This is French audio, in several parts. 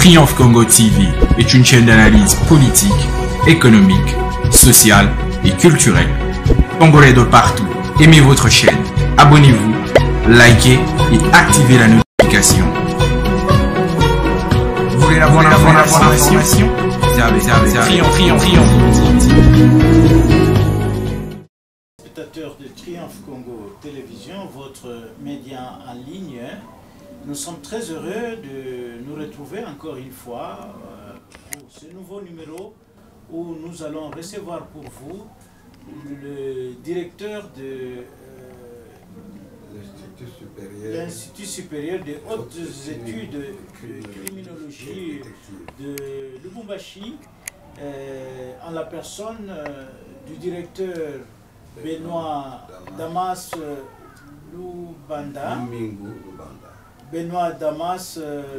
Triomphe Congo TV est une chaîne d'analyse politique, économique, sociale et culturelle. Congolais de partout, aimez votre chaîne, abonnez-vous, likez et activez la notification. Vous voulez la bonne information? Triomphe. Spectateurs de Triomphe Congo Télévision, votre média en ligne, nous sommes très heureux de nous retrouver encore une fois pour ce nouveau numéro où nous allons recevoir pour vous le directeur de l'Institut supérieur des hautes études de criminologie de Lubumbashi, en la personne du directeur Benoît Damas Lubanda. Benoît Damas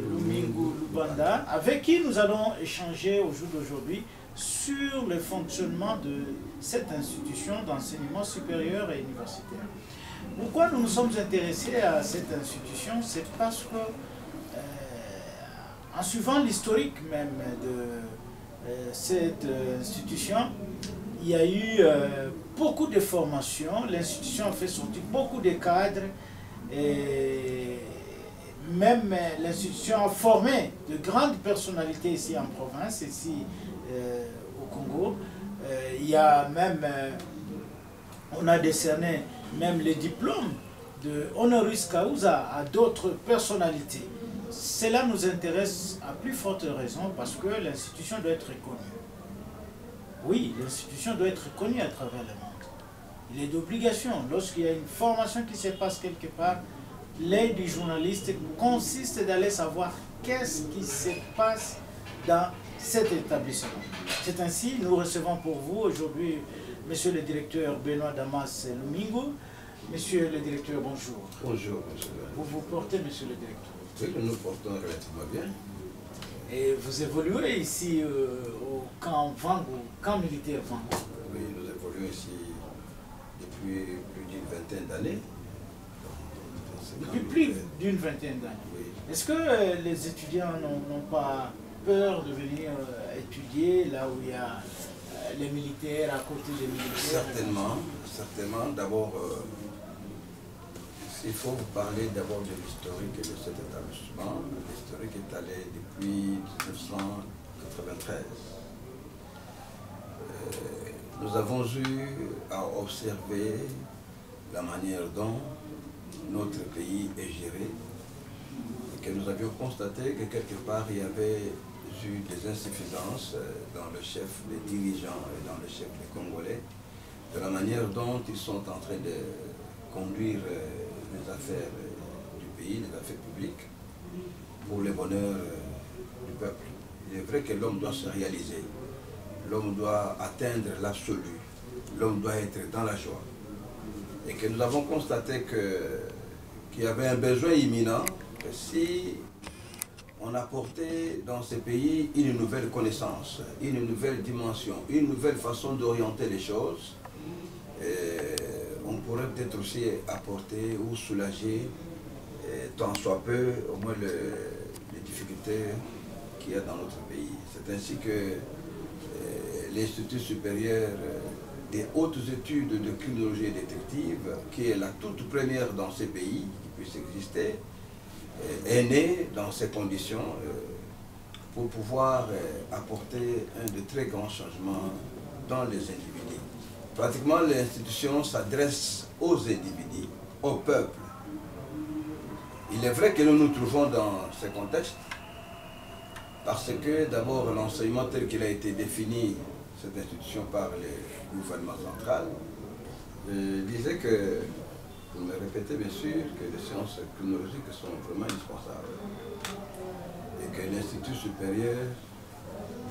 Lumingu Lubanda, avec qui nous allons échanger au jour d'aujourd'hui sur le fonctionnement de cette institution d'enseignement supérieur et universitaire. Pourquoi nous nous sommes intéressés à cette institution? C'est parce que, en suivant l'historique même de cette institution, il y a eu beaucoup de formations. L'institution a fait sortir beaucoup de cadres et même l'institution a formé de grandes personnalités ici en province, ici au Congo. Il y a même, on a décerné même les diplômes de honoris causa à d'autres personnalités. Cela nous intéresse à plus forte raison parce que l'institution doit être reconnue. Oui, l'institution doit être reconnue à travers le monde. Il est d'obligation, lorsqu'il y a une formation qui se passe quelque part, l'aide du journaliste consiste d'aller savoir qu'est-ce qui se passe dans cet établissement. C'est ainsi, nous recevons pour vous aujourd'hui Monsieur le directeur Benoît Damas Lumingu. Monsieur le directeur, bonjour. Bonjour, monsieur. Vous vous portez, monsieur le directeur? Oui, nous nous portons relativement bien. Et vous évoluez ici au camp Vango, camp militaire Vango? Oui, nous évoluons ici depuis plus d'une vingtaine d'années. Depuis plus d'une vingtaine d'années. Oui. Est-ce que les étudiants n'ont pas peur de venir étudier là où il y a les militaires, à côté des militaires? Certainement, certainement. D'abord, il faut vous parler d'abord de l'historique de cet établissement. L'historique est allé depuis 1993. Nous avons eu à observer la manière dont notre pays est géré et que nous avions constaté que quelque part il y avait eu des insuffisances dans le chef des dirigeants et dans le chef des Congolais, de la manière dont ils sont en train de conduire les affaires du pays, les affaires publiques, pour le bonheur du peuple. Il est vrai que l'homme doit se réaliser, l'homme doit atteindre l'absolu, l'homme doit être dans la joie. Et que nous avons constaté qu'il y avait un besoin imminent, que si on apportait dans ces pays une nouvelle connaissance, une nouvelle dimension, une nouvelle façon d'orienter les choses, on pourrait peut-être aussi apporter ou soulager, tant soit peu, au moins les difficultés qu'il y a dans notre pays. C'est ainsi que l'Institut supérieur des hautes études de criminologie et détective, qui est la toute première dans ces pays qui puisse exister, est né dans ces conditions pour pouvoir apporter un de très grands changements dans les individus. Pratiquement, l'institution s'adresse aux individus, au peuple. Il est vrai que nous nous trouvons dans ce contexte parce que d'abord l'enseignement tel qu'il a été défini, cette institution par le gouvernement central, disait que, vous me répétez bien sûr, que les sciences criminologiques sont vraiment indispensables et que l'Institut supérieur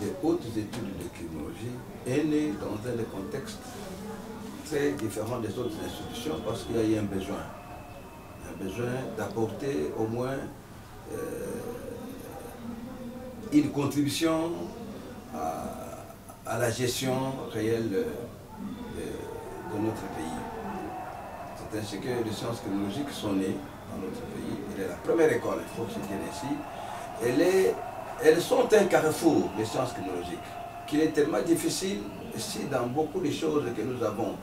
des hautes études de criminologie est né dans un contexte très différent des autres institutions parce qu'il y a eu un besoin d'apporter au moins une contribution à la gestion réelle de notre pays. C'est ainsi que les sciences criminologiques sont nées dans notre pays. Elle est la première école, il faut que je dise ainsi. Elle est elles sont un carrefour, les sciences criminologiques, qu'il est tellement difficile, ici, dans beaucoup de choses que nous avons,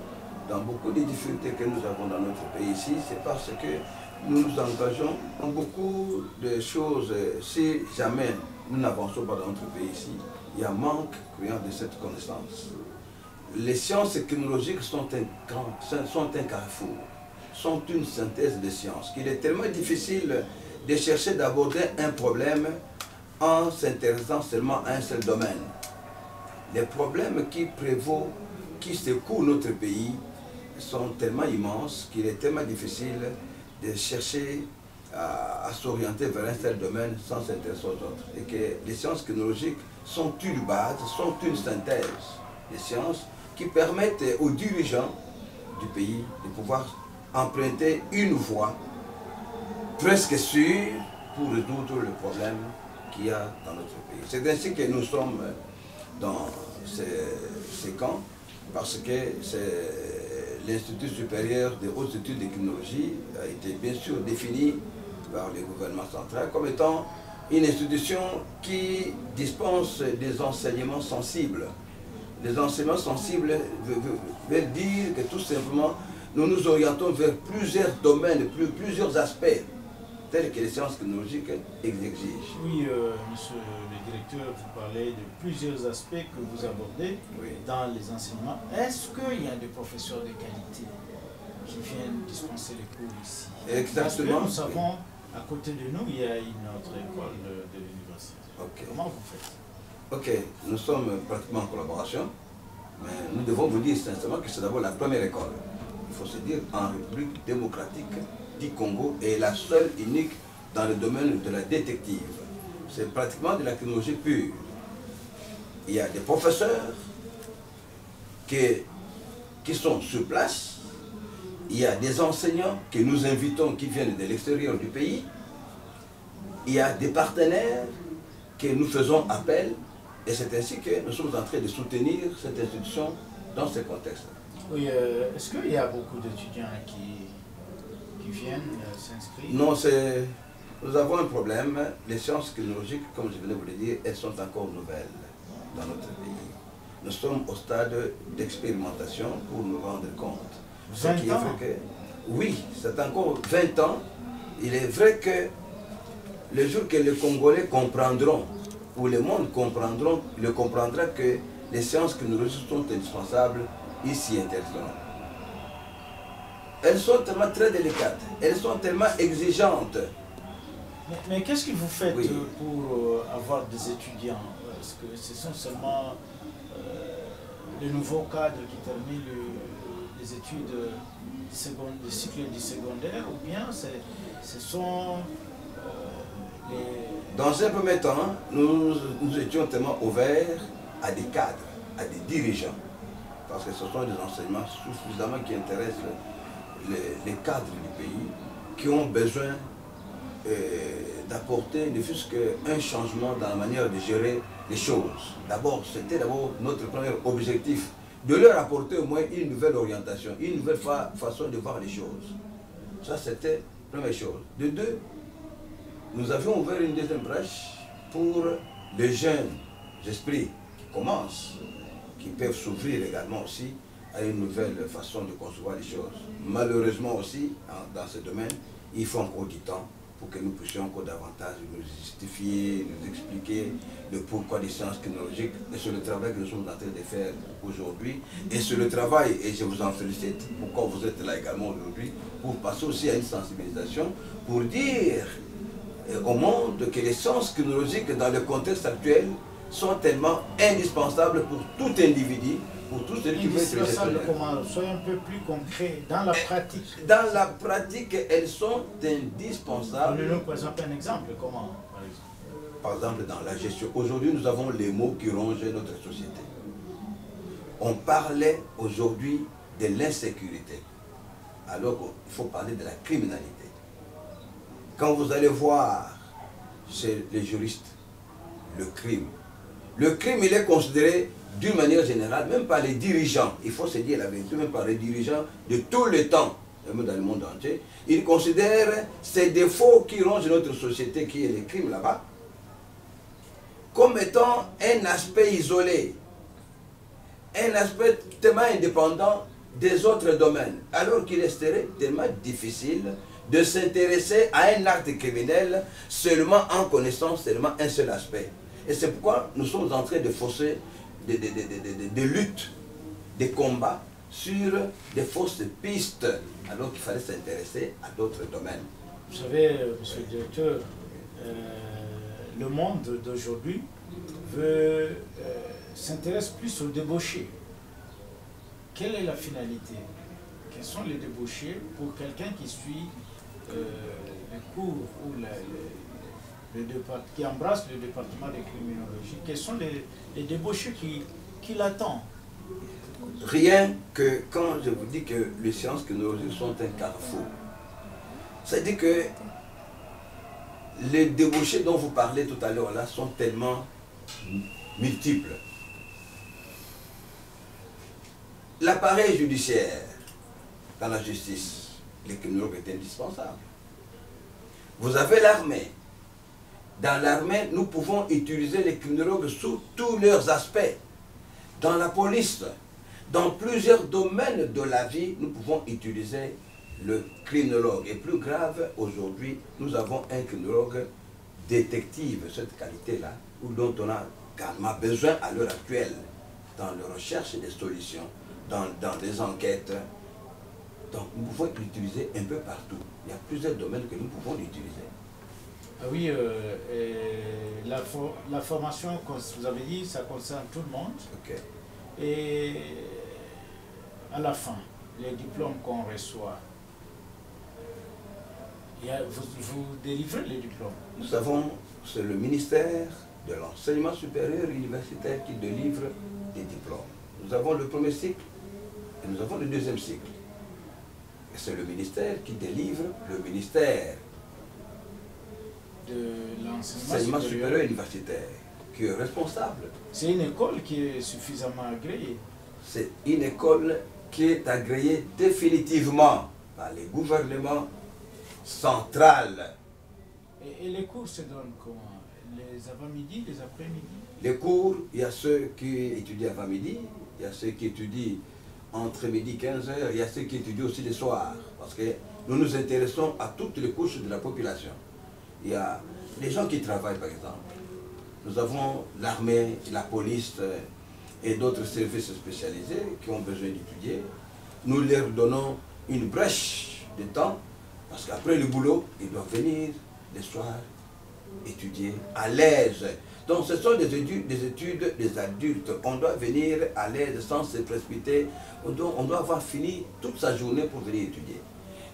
dans beaucoup de difficultés que nous avons dans notre pays ici, c'est parce que nous nous engageons dans beaucoup de choses. Si jamais nous n'avançons pas dans notre pays ici, il y a un manque criant de cette connaissance. Les sciences criminologiques sont un carrefour, sont une synthèse de sciences, qu'il est tellement difficile de chercher d'aborder un problème en s'intéressant seulement à un seul domaine. Les problèmes qui prévaut, qui secouent notre pays, sont tellement immenses qu'il est tellement difficile de chercher à s'orienter vers un seul domaine sans s'intéresser aux autres. Et que les sciences criminologiques sont une base, sont une synthèse des sciences qui permettent aux dirigeants du pays de pouvoir emprunter une voie presque sûre pour résoudre le problème qu'il y a dans notre pays. C'est ainsi que nous sommes dans ces camps, parce que l'Institut supérieur des hautes études de criminologie a été bien sûr défini par le gouvernement central comme étant une institution qui dispense des enseignements sensibles. Les enseignements sensibles veulent dire que tout simplement nous nous orientons vers plusieurs domaines, plusieurs aspects, tels que les sciences criminologiques exigent. Oui, monsieur le directeur, vous parlez de plusieurs aspects que vous abordez dans les enseignements. Est-ce qu'il y a des professeurs de qualité qui viennent dispenser les cours ici? Exactement. Parce que nous savons, à côté de nous, il y a une autre école de l'université. Comment vous faites? Ok, nous sommes pratiquement en collaboration, mais nous devons vous dire sincèrement que c'est d'abord la première école. Il faut se dire en République démocratique du Congo est la seule unique dans le domaine de la détective. C'est pratiquement de la criminologie pure. Il y a des professeurs qui sont sur place, il y a des enseignants que nous invitons qui viennent de l'extérieur du pays, il y a des partenaires que nous faisons appel, et c'est ainsi que nous sommes en train de soutenir cette institution dans ce contexte. Oui, est-ce qu'il y a beaucoup d'étudiants qui viennent s'inscrire? Non, nous avons un problème. Les sciences criminologiques, comme je venais de vous le dire, elles sont encore nouvelles dans notre pays. Nous sommes au stade d'expérimentation pour nous rendre compte. 20 ans? Oui, c'est encore 20 ans. Il est vrai que le jour que les Congolais comprendront, ou le monde comprendra que les sciences criminologiques sont indispensables, ils s'y intéresseront. Elles sont tellement très délicates, elles sont tellement exigeantes. Mais qu'est-ce que vous faites pour avoir des étudiants? Est-ce que ce sont seulement les nouveaux cadres qui terminent les études du cycle du secondaire, ou bien ce sont les... Dans un premier temps, nous étions tellement ouverts à des cadres, à des dirigeants, parce que ce sont des enseignements suffisamment qui intéressent les cadres du pays, qui ont besoin d'apporter ne fût-ce qu'un changement dans la manière de gérer les choses. D'abord, c'était notre premier objectif, de leur apporter au moins une nouvelle orientation, une nouvelle façon de voir les choses. Ça, c'était la première chose. De deux, nous avions ouvert une deuxième brèche pour les jeunes esprits qui commencent, qui peuvent s'ouvrir également aussi à une nouvelle façon de concevoir les choses. Malheureusement aussi, dans ce domaine, il faut encore du temps pour que nous puissions encore davantage nous justifier, nous expliquer le pourquoi des sciences criminologiques. Et c'est le travail que nous sommes en train de faire aujourd'hui. Et c'est le travail, et je vous en félicite, pourquoi vous êtes là également aujourd'hui, pour passer aussi à une sensibilisation, pour dire au monde que les sciences criminologiques dans le contexte actuel sont tellement indispensables pour tout individu, pour tout celui qui veut être gestionnaire. Comment? Soyez un peu plus concret dans la pratique. Dans la pratique, elles sont indispensables. Donnez-nous par exemple un exemple. Comment, par exemple, dans la gestion. Aujourd'hui, nous avons les mots qui rongent notre société. On parlait aujourd'hui de l'insécurité, alors qu'il faut parler de la criminalité. Quand vous allez voir chez les juristes le crime il est considéré d'une manière générale, même par les dirigeants, il faut se dire la vérité, même par les dirigeants de tout le temps, même dans le monde entier, ils considèrent ces défauts qui rongent notre société, qui est le crime là-bas, comme étant un aspect isolé, un aspect tellement indépendant des autres domaines, alors qu'il resterait tellement difficile de s'intéresser à un acte criminel seulement en connaissant seulement un seul aspect. Et c'est pourquoi nous sommes en train de fausser des luttes, des combats sur des fausses pistes, alors qu'il fallait s'intéresser à d'autres domaines. Vous savez, monsieur le directeur, le monde d'aujourd'hui s'intéresse plus aux débauchés. Quelle est la finalité? Quels sont les débauchés pour quelqu'un qui suit les cours ou qui embrasse le département de criminologie? Quels sont les débauchés qui l'attendent? Rien que quand je vous dis que les sciences criminologiques sont un carrefour, c'est-à-dire que les débauchés dont vous parlez tout à l'heure là sont tellement multiples. L'appareil judiciaire dans la justice, les criminologues est indispensable. Vous avez l'armée. Dans l'armée, nous pouvons utiliser les criminologues sous tous leurs aspects. Dans la police, dans plusieurs domaines de la vie, nous pouvons utiliser le criminologue. Et plus grave, aujourd'hui, nous avons un criminologue détective, cette qualité-là, dont on a carrément besoin à l'heure actuelle, dans la recherche des solutions, dans les enquêtes. Donc nous pouvons l'utiliser un peu partout. Il y a plusieurs domaines que nous pouvons l'utiliser. Ah oui, la formation, comme vous avez dit, ça concerne tout le monde. Okay. Et à la fin, les diplômes qu'on reçoit, vous délivrez les diplômes? Nous avons, c'est le ministère de l'enseignement supérieur universitaire qui délivre des diplômes. Nous avons le premier cycle et nous avons le deuxième cycle. Et c'est le ministère qui délivre le ministère de l'enseignement supérieur universitaire qui est responsable. C'est une école qui est suffisamment agréée. C'est une école qui est agréée définitivement par les gouvernements centraux. Et les cours se donnent comment? Les avant-midi, les après-midi? Les cours, il y a ceux qui étudient avant-midi, il y a ceux qui étudient entre midi et 15h, il y a ceux qui étudient aussi le soir. Parce que nous nous intéressons à toutes les couches de la population. Il y a les gens qui travaillent, par exemple. Nous avons l'armée, la police et d'autres services spécialisés qui ont besoin d'étudier. Nous leur donnons une brèche de temps, parce qu'après le boulot, ils doivent venir le soir étudier à l'aise. Donc ce sont des études des adultes. On doit venir à l'aise sans se précipiter. On doit avoir fini toute sa journée pour venir étudier.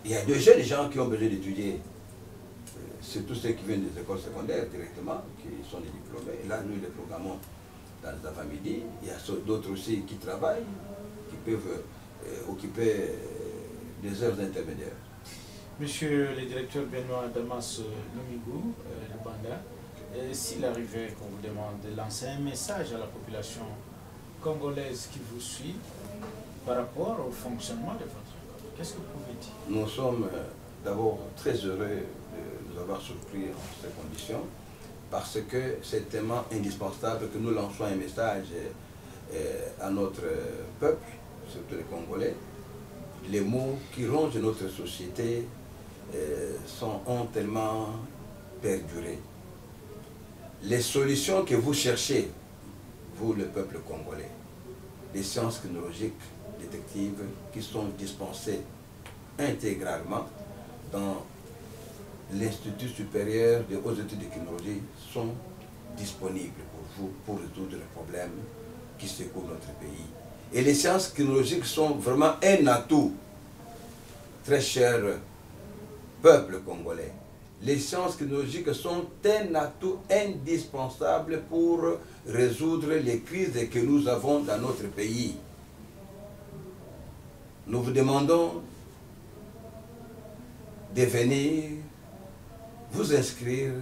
Il y a des jeunes gens qui ont besoin d'étudier. C'est tous ceux qui viennent des écoles secondaires directement, qui sont des diplômés. Et là, nous les programmons dans les avant-midi. Il y a d'autres aussi qui travaillent, qui peuvent occuper des heures intermédiaires. Monsieur le directeur Benoît Damas Lumigou, le Banda, s'il arrivait qu'on vous demande de lancer un message à la population congolaise qui vous suit par rapport au fonctionnement de votre école, qu'est-ce que vous pouvez dire? Nous sommes d'abord très heureux de nous avoir surpris en ces conditions, parce que c'est tellement indispensable que nous lançons un message à notre peuple, surtout les Congolais. Les maux qui rongent notre société ont tellement perduré. Les solutions que vous cherchez, vous le peuple congolais, les sciences criminologiques, détectives, qui sont dispensées intégralement dans l'Institut supérieur des hautes études de criminologie, sont disponibles pour vous, pour résoudre les problèmes qui secouent notre pays. Et les sciences criminologiques sont vraiment un atout, très cher peuple congolais. Les sciences criminologiques sont un atout indispensable pour résoudre les crises que nous avons dans notre pays. Nous vous demandons de venir vous inscrire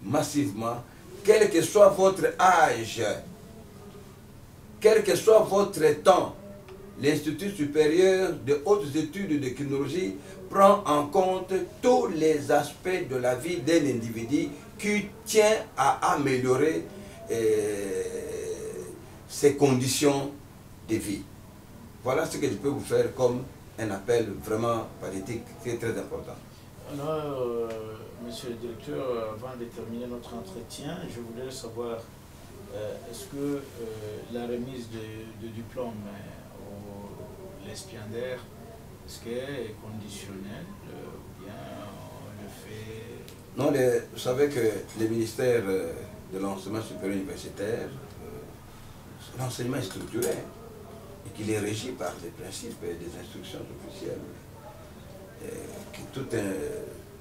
massivement, quel que soit votre âge, quel que soit votre temps. L'Institut supérieur de hautes études de criminologie prend en compte tous les aspects de la vie d'un individu qui tient à améliorer ses conditions de vie. Voilà ce que je peux vous faire comme un appel vraiment politique qui est très important. Alors, monsieur le directeur, avant de terminer notre entretien, je voudrais savoir, est-ce que la remise de diplôme au Lespiander, est-ce qu'elle est conditionnelle ou bien on le fait? Non, vous savez que le ministère de l'enseignement supérieur universitaire, l'enseignement est structuré et qu'il est régi par des principes et des instructions officielles.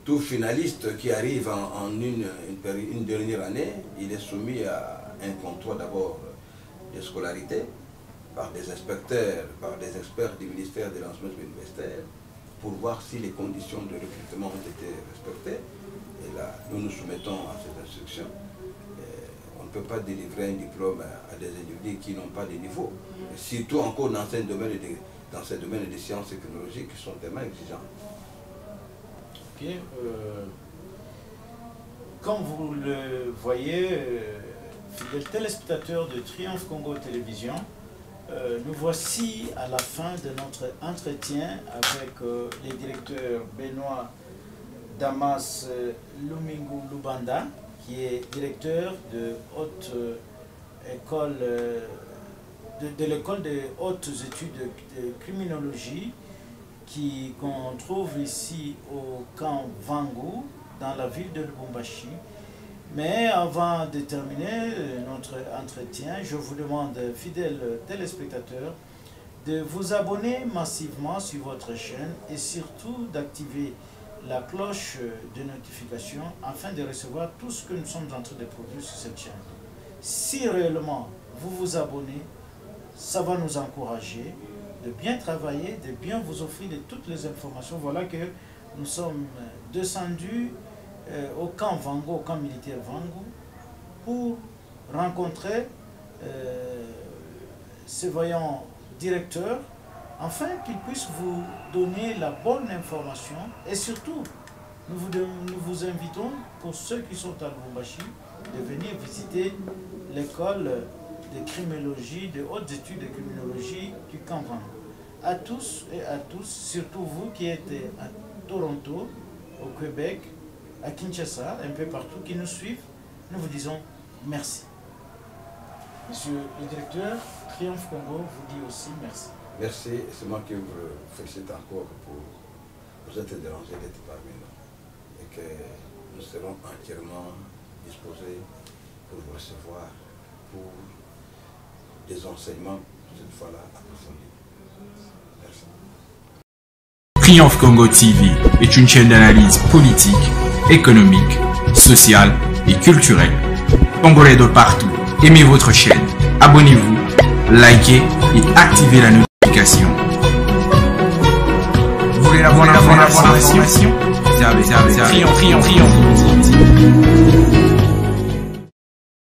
Tout finaliste qui arrive en une dernière année, il est soumis à un contrôle d'abord de scolarité par des inspecteurs, par des experts du ministère de l'enseignement universitaire pour voir si les conditions de recrutement ont été respectées. Et là, nous nous soumettons à ces instructions. On ne peut pas délivrer un diplôme à des individus qui n'ont pas de niveau, et surtout encore dans ces domaines de sciences et technologies qui sont tellement exigeants. Ok. Comme vous le voyez, fidèles téléspectateurs de Triomphe Congo Télévision, nous voici à la fin de notre entretien avec le directeur Benoît Damas Lumingu Lubanda, qui est directeur de haute école de l'école de hautes études de criminologie qu'on trouve ici au camp Vangu dans la ville de Lubumbashi. Mais avant de terminer notre entretien, je vous demande, fidèles téléspectateurs, de vous abonner massivement sur votre chaîne et surtout d'activer la cloche de notification afin de recevoir tout ce que nous sommes en train de produire sur cette chaîne. Si réellement vous vous abonnez, ça va nous encourager de bien travailler, de bien vous offrir de toutes les informations. Voilà que nous sommes descendus au camp Vangu, au camp militaire Vangu, pour rencontrer ce vaillant directeur, afin qu'il puisse vous donner la bonne information. Et surtout, nous vous invitons, pour ceux qui sont à Lubumbashi, de venir visiter l'école de criminologie, de hautes études de criminologie du camp Vangu. À tous et à tous, surtout vous qui êtes à Toronto, au Québec, à Kinshasa, un peu partout, qui nous suivent, nous vous disons merci. Monsieur le directeur, Triomphe Congo vous dit aussi merci. Merci, c'est moi qui vous félicite encore pour vous être dérangé d'être parmi nous et que nous serons entièrement disposés pour vous recevoir pour des enseignements, cette fois-là, approfondis. Merci. Triomphe Congo TV est une chaîne d'analyse politique, économique, sociale et culturelle. Congolais de partout, aimez votre chaîne, abonnez-vous, likez et activez la notification. Vous voulez la bonne information? Triomphe.